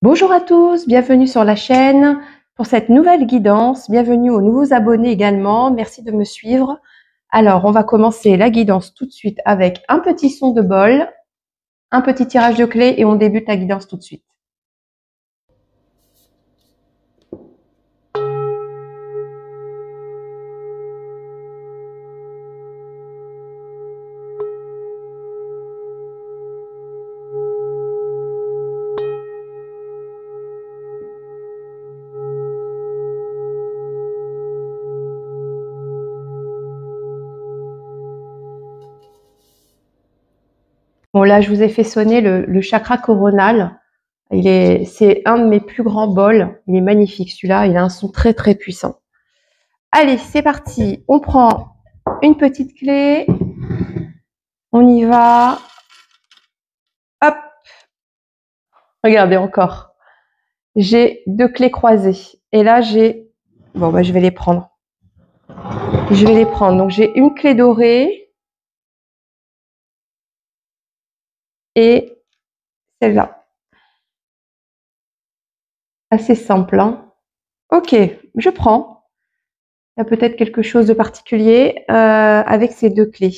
Bonjour à tous, bienvenue sur la chaîne pour cette nouvelle guidance. Bienvenue aux nouveaux abonnés également, merci de me suivre. Alors, on va commencer la guidance tout de suite avec un petit son de bol, un petit tirage de clés et on débute la guidance tout de suite. Bon, là, je vous ai fait sonner le chakra coronal. C'est un de mes plus grands bols. Il est magnifique celui-là. Il a un son très très puissant. Allez, c'est parti. On prend une petite clé. On y va. Hop. Regardez encore. J'ai deux clés croisées. Et là, j'ai... Bon, bah, je vais les prendre. Je vais les prendre. Donc, j'ai une clé dorée. Et celle-là. Assez simple, hein. Ok, je prends. Il y a peut-être quelque chose de particulier avec ces deux clés.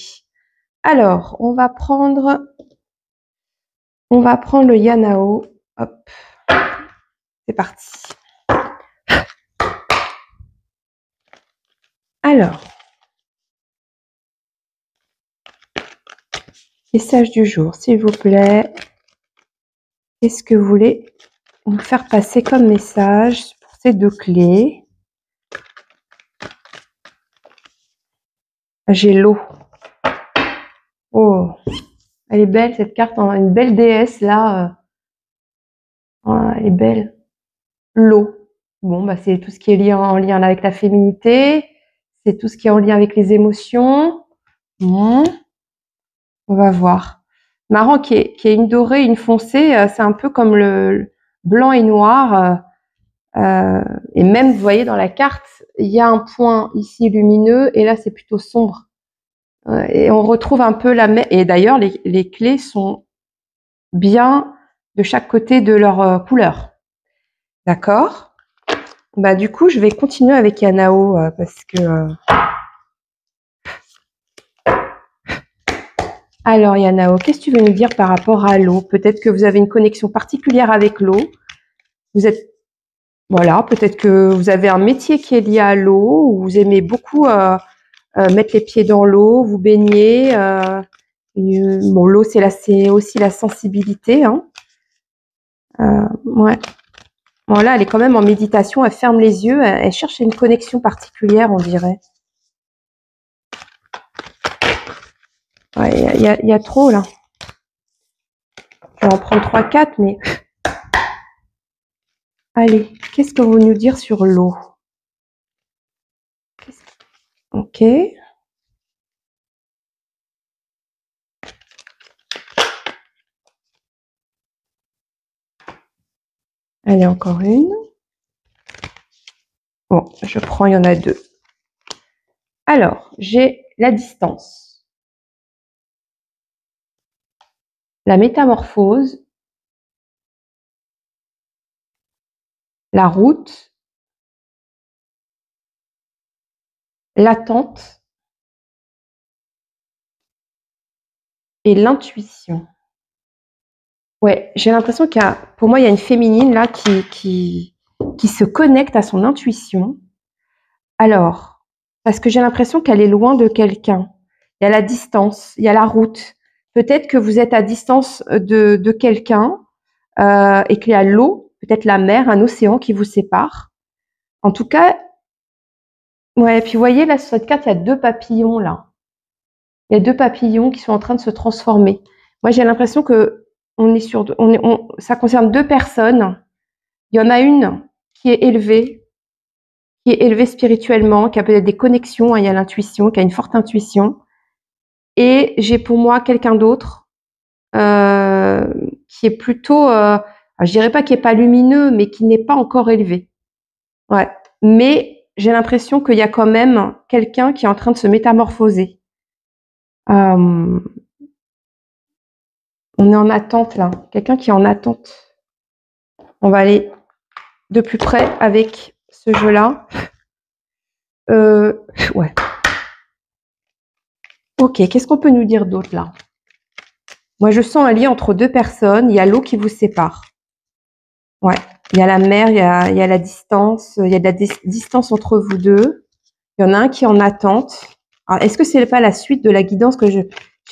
Alors, on va prendre le Yanao. Hop, c'est parti. Alors, message du jour, s'il vous plaît. Qu'est-ce que vous voulez me faire passer comme message pour ces deux clés? J'ai l'eau. Oh, elle est belle cette carte, hein, une belle déesse là. Elle est belle. L'eau. Bon, bah c'est tout ce qui est en lien avec la féminité. C'est tout ce qui est en lien avec les émotions. On va voir. Marrant qu'il y ait une dorée, une foncée. C'est un peu comme le blanc et noir. Et même, vous voyez, dans la carte, il y a un point ici lumineux et là, c'est plutôt sombre. Et on retrouve un peu la même. Et d'ailleurs, les clés sont bien de chaque côté de leur couleur. D'accord? Bah, du coup, je vais continuer avec Yanao parce que... Alors, Yanao, qu'est-ce que tu veux nous dire par rapport à l'eau? Peut-être que vous avez une connexion particulière avec l'eau. Vous êtes... Voilà, peut-être que vous avez un métier qui est lié à l'eau, ou vous aimez beaucoup mettre les pieds dans l'eau, vous baigner. Bon, l'eau, c'est aussi la sensibilité. Hein. Ouais. Bon, là, elle est quand même en méditation, elle ferme les yeux, elle cherche une connexion particulière, on dirait. Ouais, il y a trop, là. Je vais en prendre 3-4, mais... Allez, qu'est-ce que vous nous dire sur l'eau? Ok. Allez, encore une. Bon, je prends, il y en a deux. Alors, j'ai la distance, la métamorphose, la route, l'attente et l'intuition. Ouais, j'ai l'impression pour moi, il y a une féminine là qui se connecte à son intuition. Alors, parce que j'ai l'impression qu'elle est loin de quelqu'un. Il y a la distance, il y a la route. Peut-être que vous êtes à distance de quelqu'un et qu'il y a l'eau, peut-être la mer, un océan qui vous sépare. En tout cas, ouais, puis vous voyez là sur cette carte, il y a deux papillons là. Il y a deux papillons qui sont en train de se transformer. Moi, j'ai l'impression que ça concerne deux personnes. Il y en a une qui est élevée spirituellement, qui a peut-être des connexions, hein, il y a l'intuition, qui a une forte intuition. Et j'ai pour moi quelqu'un d'autre qui est plutôt, je dirais pas qui est pas lumineux, mais qui n'est pas encore élevé. Ouais. Mais j'ai l'impression qu'il y a quand même quelqu'un qui est en train de se métamorphoser. On est en attente là. Quelqu'un qui est en attente. On va aller de plus près avec ce jeu-là. Ouais. Ok, qu'est-ce qu'on peut nous dire d'autre là? Moi, je sens un lien entre deux personnes. Il y a l'eau qui vous sépare. Ouais. Il y a la mer, il y a la distance. Il y a de la distance entre vous deux. Il y en a un qui est en attente. Alors, est-ce que c'est pas la suite de la guidance que j'ai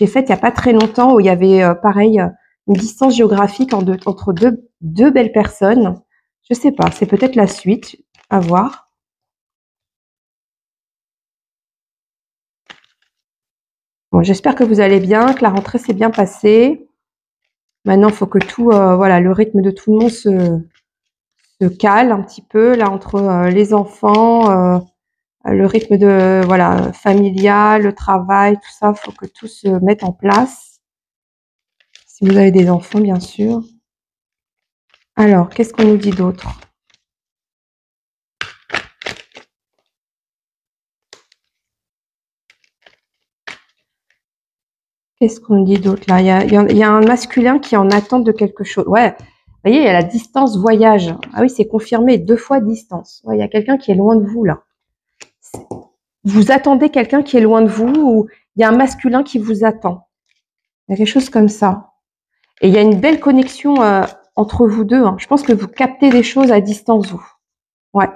faite il n'y a pas très longtemps où il y avait pareil une distance géographique entre deux belles personnes? Je sais pas, c'est peut-être la suite, à voir. Bon, j'espère que vous allez bien, que la rentrée s'est bien passée. Maintenant, il faut que tout, voilà, le rythme de tout le monde se cale un petit peu là entre les enfants, le rythme de voilà familial, le travail, tout ça, il faut que tout se mette en place. Si vous avez des enfants, bien sûr. Alors, qu'est-ce qu'on nous dit d'autre? Qu'est-ce qu'on dit d'autre là? Il y a un masculin qui est en attente de quelque chose. Ouais, vous voyez, il y a la distance voyage. Ah oui, c'est confirmé, 2 fois distance. Ouais, il y a quelqu'un qui est loin de vous là. Vous attendez quelqu'un qui est loin de vous ou il y a un masculin qui vous attend. Il y a quelque chose comme ça. Et il y a une belle connexion entre vous deux. Hein. Je pense que vous captez des choses à distance, vous. Ouais.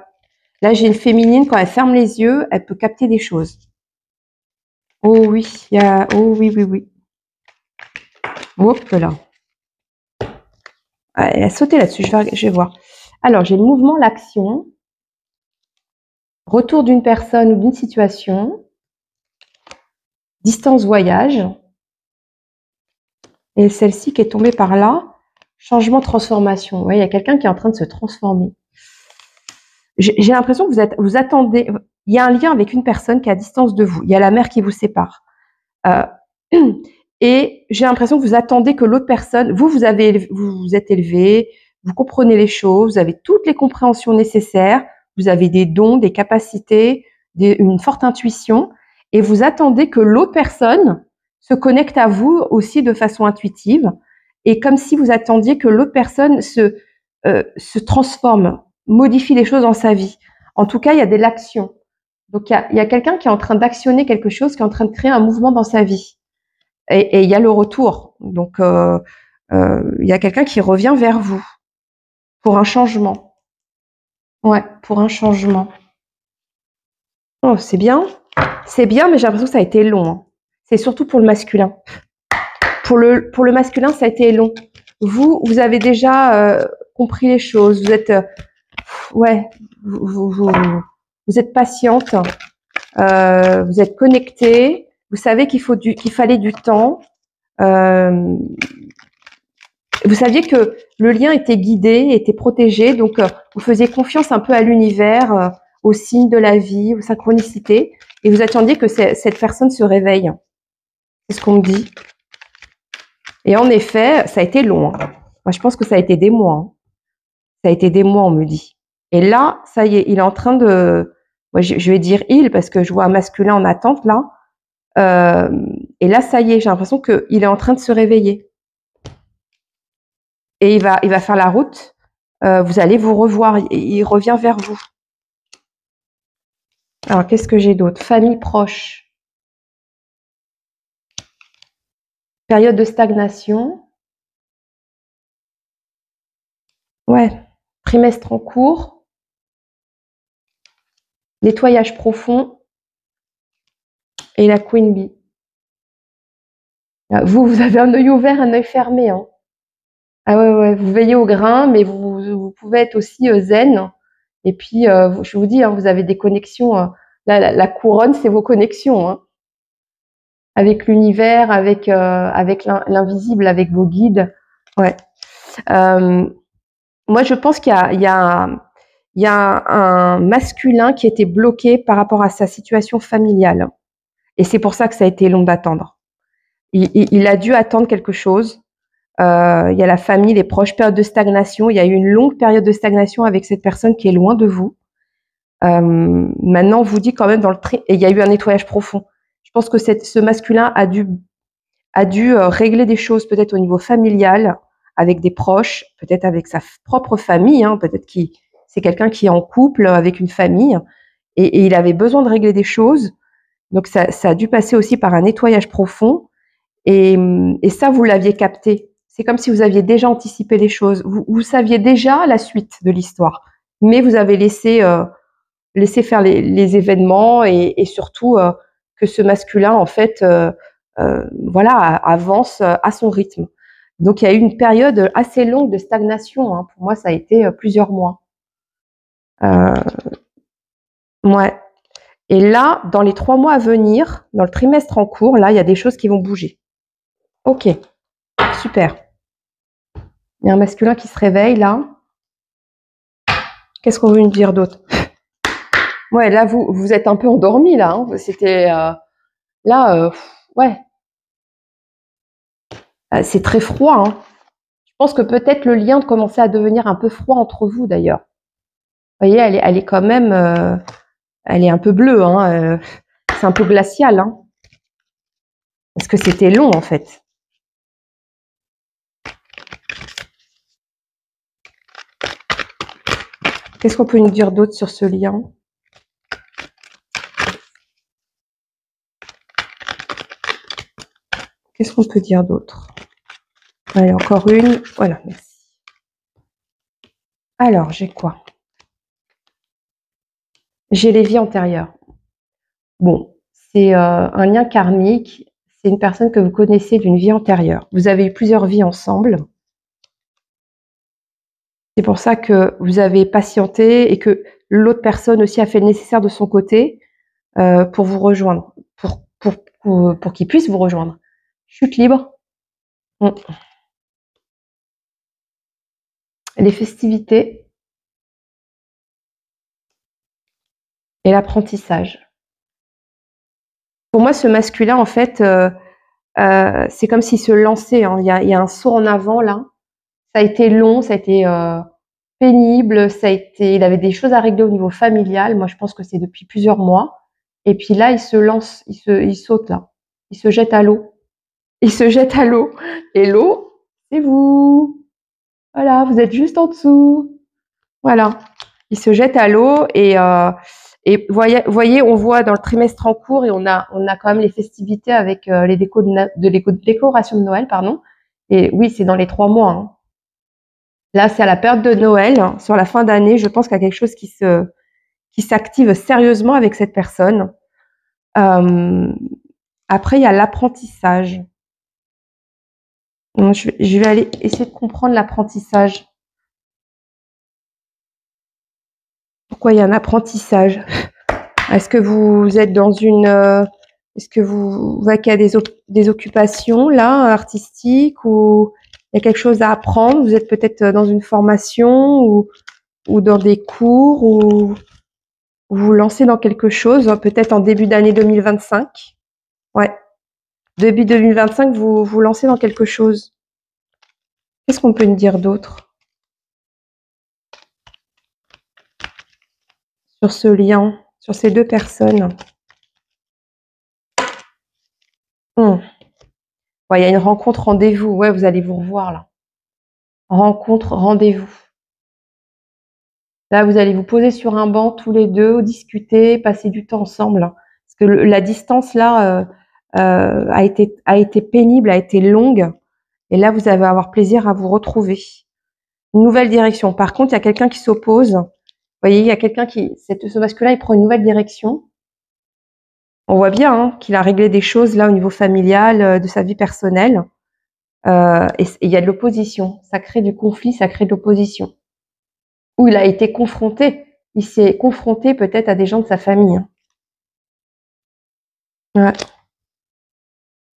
Là, j'ai une féminine, quand elle ferme les yeux, elle peut capter des choses. Oh oui, il y a... Oh oui, oui, oui. Hop là. Elle a sauté là-dessus, je vais voir. Alors, j'ai le mouvement, l'action. Retour d'une personne ou d'une situation. Distance voyage. Et celle-ci qui est tombée par là, changement, transformation. Vous voyez, il y a quelqu'un qui est en train de se transformer. J'ai l'impression que vous attendez... Il y a un lien avec une personne qui est à distance de vous. Il y a la mer qui vous sépare. Et j'ai l'impression que vous attendez que l'autre personne... Vous vous êtes élevé, vous comprenez les choses, vous avez toutes les compréhensions nécessaires, vous avez des dons, des capacités, une forte intuition, et vous attendez que l'autre personne se connecte à vous aussi de façon intuitive, et comme si vous attendiez que l'autre personne se transforme, modifie les choses dans sa vie. En tout cas, il y a de l'action. Donc, il y a quelqu'un qui est en train d'actionner quelque chose, qui est en train de créer un mouvement dans sa vie. Et il y a le retour. Donc, il y a quelqu'un qui revient vers vous pour un changement. Ouais, pour un changement. Oh, c'est bien. C'est bien, mais j'ai l'impression que ça a été long. Hein. C'est surtout pour le masculin. Pour le masculin, ça a été long. Vous avez déjà compris les choses. Vous êtes, ouais, vous êtes patiente. Vous êtes connecté. Vous savez qu'il fallait du temps. Vous saviez que le lien était guidé, était protégé, donc vous faisiez confiance un peu à l'univers, aux signes de la vie, aux synchronicités, et vous attendiez que cette personne se réveille. C'est ce qu'on me dit. Et en effet, ça a été long. Hein. Moi, je pense que ça a été des mois. Hein. Ça a été des mois, on me dit. Et là, ça y est, il est en train de... Moi, je vais dire il, parce que je vois un masculin en attente, là. Et là, ça y est, j'ai l'impression qu'il est en train de se réveiller. Et il va faire la route. Vous allez vous revoir. Il revient vers vous. Alors, qu'est-ce que j'ai d'autre? Famille proche. Période de stagnation. Ouais. Trimestre en cours. Nettoyage profond. Et la Queen Bee. Vous avez un œil ouvert, un œil fermé. Hein. Ah ouais, ouais, vous veillez au grain, mais vous pouvez être aussi zen. Et puis, je vous dis, hein, vous avez des connexions. La couronne, c'est vos connexions. Hein, avec l'univers, avec l'invisible, avec vos guides. Ouais. Moi, je pense qu'il y a un masculin qui était bloqué par rapport à sa situation familiale. Et c'est pour ça que ça a été long d'attendre. Il a dû attendre quelque chose. Il y a la famille, les proches, période de stagnation. Il y a eu une longue période de stagnation avec cette personne qui est loin de vous. Maintenant, on vous dit quand même et il y a eu un nettoyage profond. Je pense que ce masculin a dû régler des choses peut-être au niveau familial avec des proches, peut-être avec sa propre famille, hein, peut-être que c'est quelqu'un qui est en couple avec une famille et il avait besoin de régler des choses. Donc ça a dû passer aussi par un nettoyage profond et ça, vous l'aviez capté. C'est comme si vous aviez déjà anticipé les choses. Vous saviez déjà la suite de l'histoire, mais vous avez laissé faire les événements et surtout que ce masculin, en fait, voilà, avance à son rythme. Donc, il y a eu une période assez longue de stagnation. Hein. Pour moi, ça a été plusieurs mois. Ouais. Et là, dans les 3 mois à venir, dans le trimestre en cours, là, il y a des choses qui vont bouger. Ok, super. Il y a un masculin qui se réveille, là. Qu'est-ce qu'on veut nous dire d'autre? Ouais, là, vous êtes un peu endormi, là. Hein. C'était... là, ouais. C'est très froid. Hein. Je pense que peut-être le lien commençait à devenir un peu froid entre vous, d'ailleurs. Vous voyez, elle est quand même... elle est un peu bleue. Hein. C'est un peu glacial. Hein. Parce que c'était long, en fait. Qu'est-ce qu'on peut nous dire d'autre sur ce lien? Qu'est-ce qu'on peut dire d'autre? Allez, encore une. Voilà, merci. Alors, j'ai quoi? J'ai les vies antérieures. Bon, c'est un lien karmique. C'est une personne que vous connaissez d'une vie antérieure. Vous avez eu plusieurs vies ensemble. C'est pour ça que vous avez patienté et que l'autre personne aussi a fait le nécessaire de son côté pour vous rejoindre, pour qu'il puisse vous rejoindre. Chute libre. Les festivités et l'apprentissage. Pour moi, ce masculin, en fait, c'est comme s'il se lançait. Hein. Il y a un saut en avant là. Ça a été long, ça a été pénible, il avait des choses à régler au niveau familial. Moi, je pense que c'est depuis plusieurs mois. Et puis là, il se lance, il saute là. Il se jette à l'eau. Il se jette à l'eau. Et l'eau, c'est vous. Voilà, vous êtes juste en dessous. Voilà. Il se jette à l'eau et voyez, on voit dans le trimestre en cours et on a quand même les festivités avec les décorations de Noël, pardon. Et oui, c'est dans les 3 mois. Hein. Là, c'est à la période de Noël, hein, sur la fin d'année. Je pense qu'il y a quelque chose qui s'active sérieusement avec cette personne. Après, il y a l'apprentissage. Je vais aller essayer de comprendre l'apprentissage. Pourquoi il y a un apprentissage? Est-ce que vous êtes dans une... est-ce que vous vaquez à des occupations, là, artistiques, ou il y a quelque chose à apprendre? Vous êtes peut-être dans une formation ou dans des cours, ou vous vous lancez dans quelque chose, peut-être en début d'année 2025. Ouais. Début 2025, vous vous lancez dans quelque chose. Qu'est-ce qu'on peut nous dire d'autre sur ce lien, sur ces deux personnes? Ouais, il y a une rencontre, rendez-vous. Ouais, vous allez vous revoir là. Rencontre, rendez-vous. Là, vous allez vous poser sur un banc tous les deux, discuter, passer du temps ensemble. Parce que la distance là a été pénible, a été longue. Et là, vous allez avoir plaisir à vous retrouver. Une nouvelle direction. Par contre, il y a quelqu'un qui s'oppose. Vous voyez, il y a quelqu'un ce masculin, il prend une nouvelle direction. On voit bien hein, qu'il a réglé des choses là au niveau familial, de sa vie personnelle. Et il y a de l'opposition. Ça crée du conflit, ça crée de l'opposition. Où il a été confronté. Il s'est confronté peut-être à des gens de sa famille. Ouais.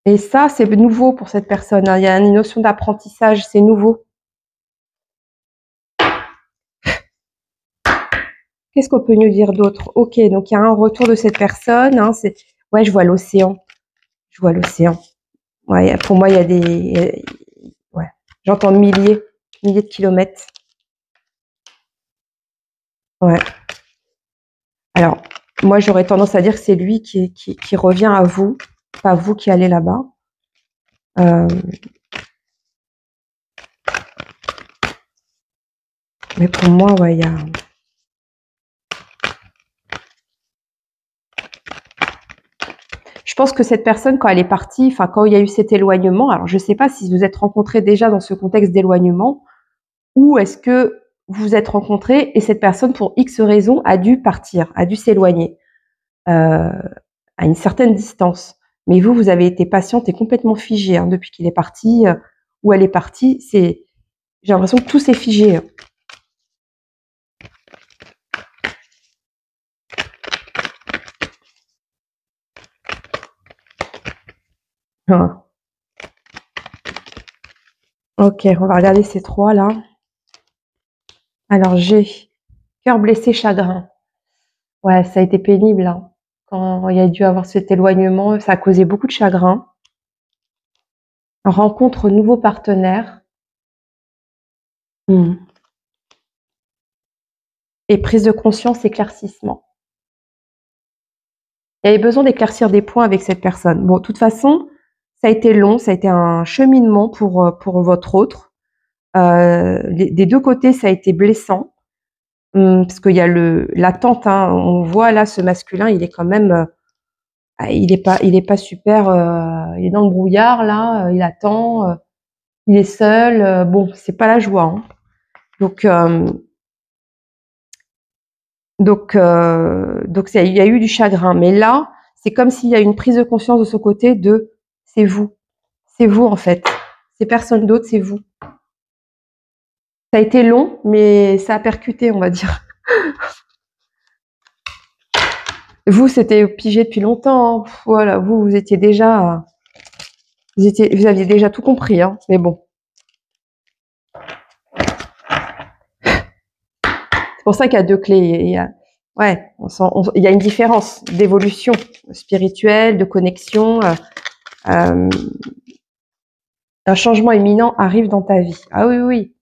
Et ça, c'est nouveau pour cette personne. Hein. Il y a une notion d'apprentissage, c'est nouveau. Qu'est-ce qu'on peut nous dire d'autre? Ok, donc il y a un retour de cette personne. Hein, ouais, je vois l'océan. Je vois l'océan. Ouais, pour moi, il y a des... Ouais, j'entends milliers de kilomètres. Ouais. Alors, moi, j'aurais tendance à dire que c'est lui qui revient à vous, pas vous qui allez là-bas. Mais pour moi, ouais, il y a... Je pense que cette personne, quand elle est partie, enfin, quand il y a eu cet éloignement, alors je ne sais pas si vous êtes rencontrés déjà dans ce contexte d'éloignement, ou est-ce que vous vous êtes rencontrés et cette personne, pour X raisons, a dû partir, a dû s'éloigner à une certaine distance. Mais vous, vous avez été patiente et complètement figée hein, depuis qu'il est parti, ou elle est partie. J'ai l'impression que tout s'est figé. Hein. Ok, on va regarder ces trois là. Alors j'ai cœur blessé, chagrin. Ouais, ça a été pénible. Hein. Quand il y a dû avoir cet éloignement, ça a causé beaucoup de chagrin. Rencontre nouveau partenaire. Et prise de conscience, éclaircissement. Il y avait besoin d'éclaircir des points avec cette personne. Bon, de toute façon, ça a été long, ça a été un cheminement pour votre autre. Des deux côtés, ça a été blessant. Parce qu'il y a l'attente, hein, on voit là ce masculin, il est quand même, il est pas super, il est dans le brouillard là, il attend, il est seul, bon, c'est pas la joie. Hein. Donc il y a eu du chagrin, mais là, c'est comme s'il y a une prise de conscience de ce côté de c'est vous en fait, c'est personne d'autre, c'est vous. Ça a été long, mais ça a percuté, on va dire. Vous, c'était pigé depuis longtemps. Hein. Voilà, vous étiez déjà, vous aviez déjà tout compris, hein. Mais bon. C'est pour ça qu'il y a deux clés. Il y a une différence d'évolution spirituelle, de connexion. Un changement imminent arrive dans ta vie. Ah oui, oui.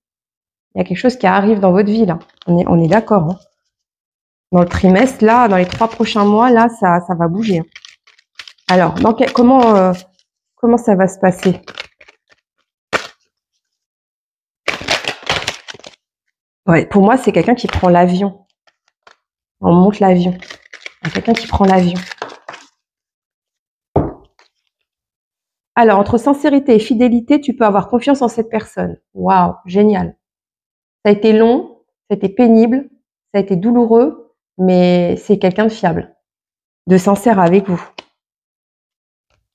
Il y a quelque chose qui arrive dans votre vie, là. On est d'accord. Hein. Dans le trimestre, là, dans les 3 prochains mois, là, ça va bouger. Hein. Alors, comment ça va se passer? Ouais, pour moi, c'est quelqu'un qui prend l'avion. On monte l'avion. Quelqu'un qui prend l'avion. Alors, entre sincérité et fidélité, tu peux avoir confiance en cette personne. Waouh, génial. Ça a été long, ça a été pénible, ça a été douloureux, mais c'est quelqu'un de fiable, de sincère avec vous.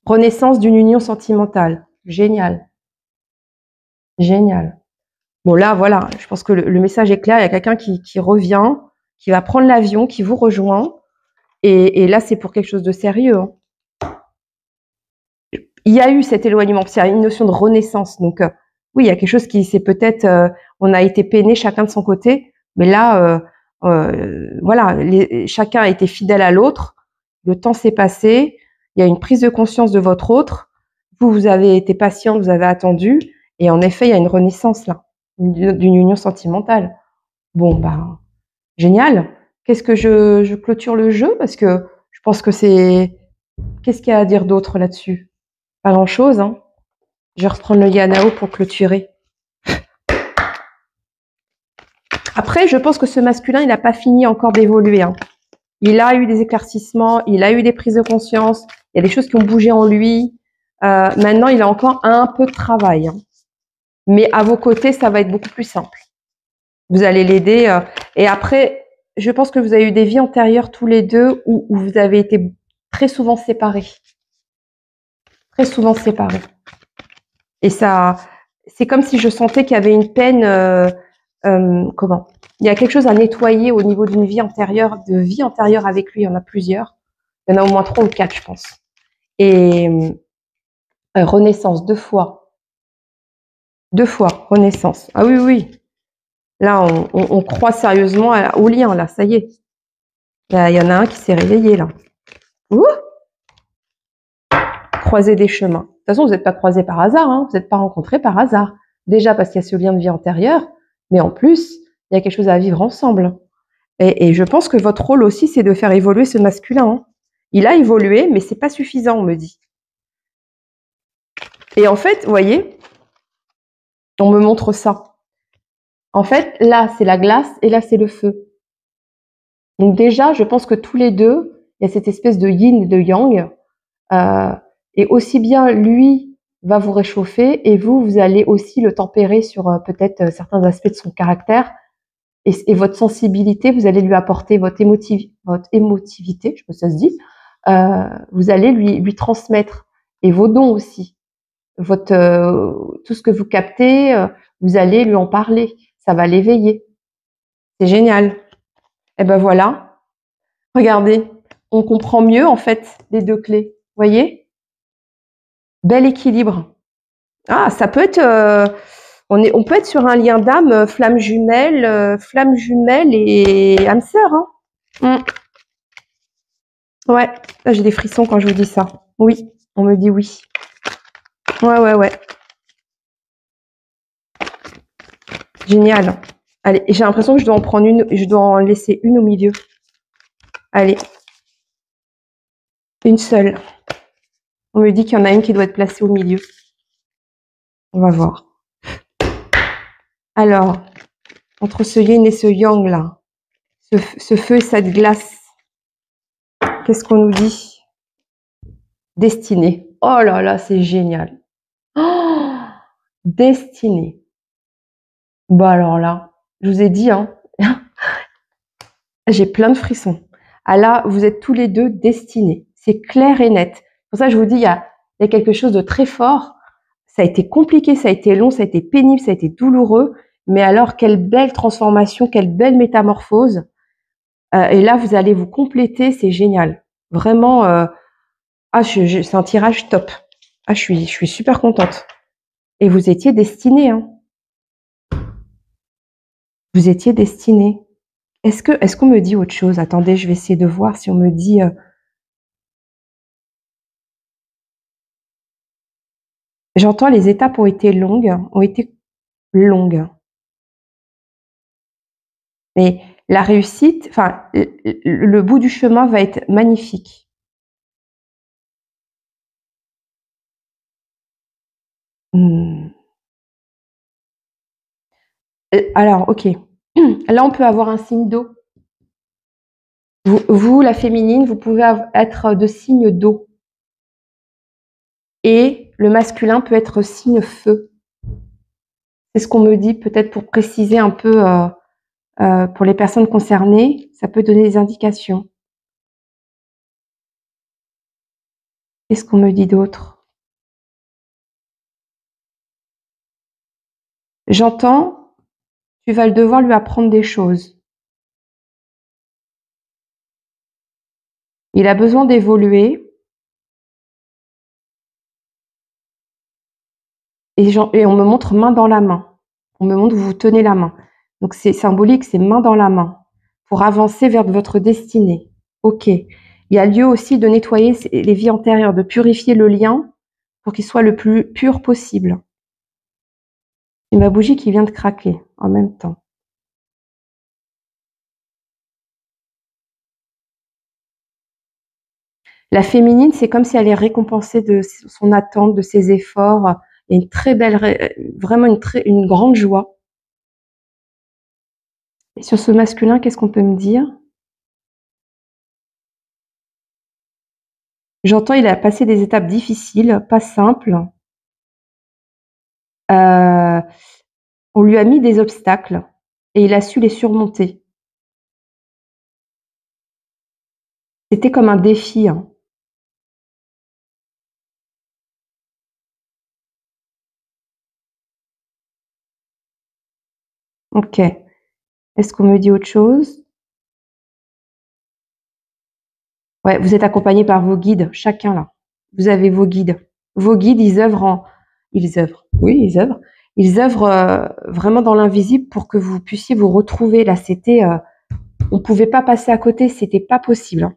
Renaissance d'une union sentimentale. Génial. Génial. Bon, là, voilà, je pense que le message est clair. Il y a quelqu'un qui revient, qui va prendre l'avion, qui vous rejoint. Et là, c'est pour quelque chose de sérieux. Hein. Il y a eu cet éloignement, c'est une notion de renaissance. Donc, oui, il y a quelque chose qui c'est peut-être, on a été peinés chacun de son côté, mais là, voilà, chacun a été fidèle à l'autre. Le temps s'est passé, il y a une prise de conscience de votre autre. Vous avez été patient, vous avez attendu, et en effet, il y a une renaissance là, d'une union sentimentale. Bon, bah, génial. Qu'est-ce que je clôture le jeu parce que je pense que c'est. Qu'est-ce qu'il y a à dire d'autre là-dessus? Pas grand-chose, hein. Je vais reprendre le Yanao pour clôturer. Après, je pense que ce masculin, il n'a pas fini encore d'évoluer. Hein. Il a eu des éclaircissements, il a eu des prises de conscience, il y a des choses qui ont bougé en lui. Maintenant, il a encore un peu de travail. Hein. Mais à vos côtés, ça va être beaucoup plus simple. Vous allez l'aider. Et après, je pense que vous avez eu des vies antérieures tous les deux où vous avez été très souvent séparés. Très souvent séparés. Et ça, c'est comme si je sentais qu'il y avait une peine. Comment? Il y a quelque chose à nettoyer au niveau d'une vie antérieure, de vie antérieure avec lui. Il y en a plusieurs. Il y en a au moins 3 ou 4, je pense. Et renaissance, 2 fois. 2 fois, renaissance. Ah oui, oui. Là, on croit sérieusement au lien, là, ça y est. Il y en a un qui s'est réveillé, là. Ouh, croiser des chemins. De toute façon, vous n'êtes pas croisés par hasard, hein. Vous n'êtes pas rencontrés par hasard. Déjà parce qu'il y a ce lien de vie antérieure, mais en plus, il y a quelque chose à vivre ensemble. Et je pense que votre rôle aussi, c'est de faire évoluer ce masculin. Hein. Il a évolué, mais c'est pas suffisant, on me dit. Et en fait, vous voyez, on me montre ça. En fait, là, c'est la glace et là, c'est le feu. Donc déjà, je pense que tous les deux, il y a cette espèce de yin et de yang. Euh, et aussi bien lui va vous réchauffer et vous, vous allez aussi le tempérer sur peut-être certains aspects de son caractère. Et votre sensibilité, vous allez lui apporter votre émotivité, je sais pas si ça se dit, vous allez lui transmettre. Et vos dons aussi. Tout ce que vous captez, vous allez lui en parler. Ça va l'éveiller. C'est génial. Et ben voilà. Regardez. On comprend mieux, en fait, les deux clés. Voyez? Bel équilibre. Ah, ça peut être, on peut être sur un lien d'âme, flamme jumelle et âme sœur, hein. Ouais, là, j'ai des frissons quand je vous dis ça. Oui, on me dit oui. Ouais. Génial. Allez, j'ai l'impression que je dois en prendre une, je dois en laisser une au milieu. Allez. Une seule. On me dit qu'il y en a une qui doit être placée au milieu. On va voir. Alors, entre ce yin et ce yang là, ce feu et cette glace, qu'est-ce qu'on nous dit? Destinée. Oh là là, c'est génial. Oh, destinée. Bah alors là, je vous ai dit, hein, j'ai plein de frissons. Ah là, vous êtes tous les deux destinés. C'est clair et net. Pour ça, je vous dis, il y a quelque chose de très fort. Ça a été compliqué, ça a été long, ça a été pénible, ça a été douloureux. Mais alors, quelle belle transformation, quelle belle métamorphose. Et là, vous allez vous compléter, c'est génial. Vraiment, c'est un tirage top. Ah, je suis super contente. Et vous étiez destinés, hein. Vous étiez destinés. Est-ce qu'on me dit autre chose? Attendez, je vais essayer de voir si on me dit. J'entends les étapes ont été longues. Mais la réussite, enfin, le bout du chemin va être magnifique. Alors, ok. Là, on peut avoir un signe d'eau. Vous, la féminine, vous pouvez être de signe d'eau. Et le masculin peut être signe feu. C'est ce qu'on me dit, peut-être pour préciser un peu pour les personnes concernées, ça peut donner des indications. Qu'est-ce qu'on me dit d'autre? J'entends, tu vas devoir lui apprendre des choses. Il a besoin d'évoluer. Et on me montre main dans la main. On me montre que vous tenez la main. Donc c'est symbolique, c'est main dans la main pour avancer vers votre destinée. Ok. Il y a lieu aussi de nettoyer les vies antérieures, de purifier le lien pour qu'il soit le plus pur possible. C'est ma bougie qui vient de craquer en même temps. La féminine, c'est comme si elle est récompensée de son attente, de ses efforts. Il y a une très belle, vraiment une grande joie. Et sur ce masculin, qu'est-ce qu'on peut me dire? J'entends, il a passé des étapes difficiles, pas simples. On lui a mis des obstacles et il a su les surmonter. C'était comme un défi, hein. Ok. Est-ce qu'on me dit autre chose? Ouais, vous êtes accompagné par vos guides, chacun là. Vous avez vos guides. Vos guides, ils œuvrent vraiment dans l'invisible pour que vous puissiez vous retrouver. Là, on pouvait pas passer à côté, c'était pas possible, hein.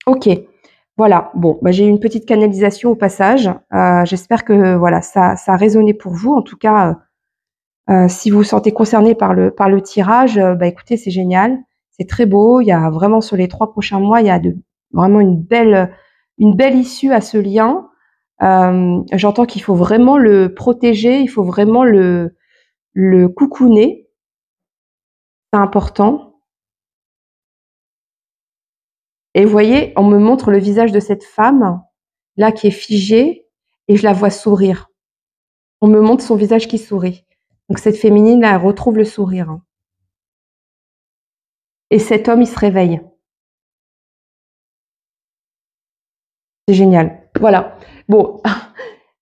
Ok, voilà. Bon, bah, j'ai eu une petite canalisation au passage. J'espère que voilà, ça a résonné pour vous. En tout cas, si vous vous sentez concerné par le tirage, bah écoutez, c'est génial, c'est très beau. Il y a vraiment sur les 3 prochains mois, il y a vraiment une belle issue à ce lien. J'entends qu'il faut vraiment le protéger, il faut vraiment le coucouner. C'est important. Et vous voyez, on me montre le visage de cette femme, là, qui est figée, et je la vois sourire. On me montre son visage qui sourit. Donc cette féminine, là, elle retrouve le sourire. Et cet homme, il se réveille. C'est génial. Voilà. Bon,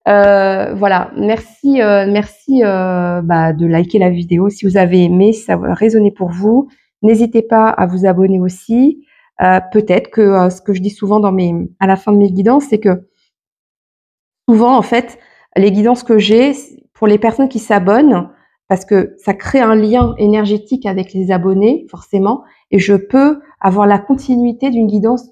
voilà. Merci, merci de liker la vidéo si vous avez aimé, si ça a résonné pour vous. N'hésitez pas à vous abonner aussi. Peut-être que ce que je dis souvent à la fin de mes guidances, c'est que souvent, en fait, les guidances que j'ai, pour les personnes qui s'abonnent, parce que ça crée un lien énergétique avec les abonnés, forcément, et je peux avoir la continuité d'une guidance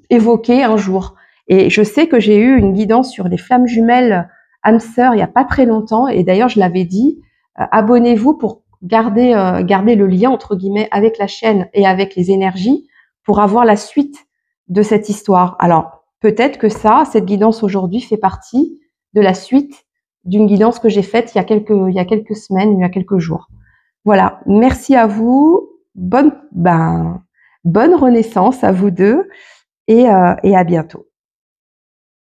évoquée un jour. Et je sais que j'ai eu une guidance sur les flammes jumelles âme sœur il n'y a pas très longtemps, et d'ailleurs, je l'avais dit, abonnez-vous pour garder le lien, entre guillemets, avec la chaîne et avec les énergies, pour avoir la suite de cette histoire. Alors, peut-être que cette guidance aujourd'hui fait partie de la suite d'une guidance que j'ai faite il y a quelques semaines, il y a quelques jours. Voilà. Merci à vous. Bonne renaissance à vous deux et à bientôt.